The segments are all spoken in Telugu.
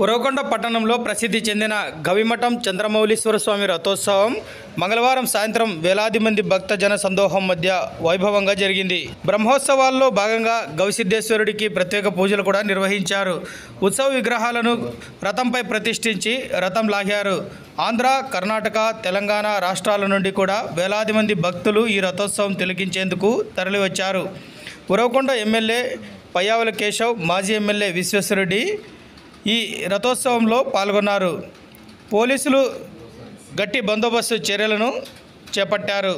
ఉరవకొండ పట్టణంలో ప్రసిద్ధి చెందిన గవిమఠం చంద్రమౌళీశ్వర స్వామి రథోత్సవం మంగళవారం సాయంత్రం వేలాది మంది భక్త జన సందోహం మధ్య వైభవంగా జరిగింది. బ్రహ్మోత్సవాల్లో భాగంగా గవిసిద్ధేశ్వరుడికి ప్రత్యేక పూజలు కూడా నిర్వహించారు. ఉత్సవ విగ్రహాలను రథంపై ప్రతిష్ఠించి రథం లాగారు. ఆంధ్ర, కర్ణాటక, తెలంగాణ రాష్ట్రాల నుండి కూడా వేలాది మంది భక్తులు ఈ రథోత్సవం తిలకించేందుకు తరలివచ్చారు. ఉరవకొండ ఎమ్మెల్యే పయ్యావుల కేశవ్, మాజీ ఎమ్మెల్యే విశ్వేశ్వరరెడ్డి ఈ రథోత్సవంలో పాల్గొన్నారు. పోలీసులు గట్టి బందోబస్తు చర్యలను చేపట్టారు.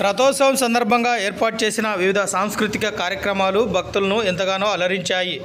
రథోత్సవం సందర్భంగా ఏర్పాటు చేసిన వివిధ సాంస్కృతిక కార్యక్రమాలు భక్తులను ఎంతగానో అలరించాయి.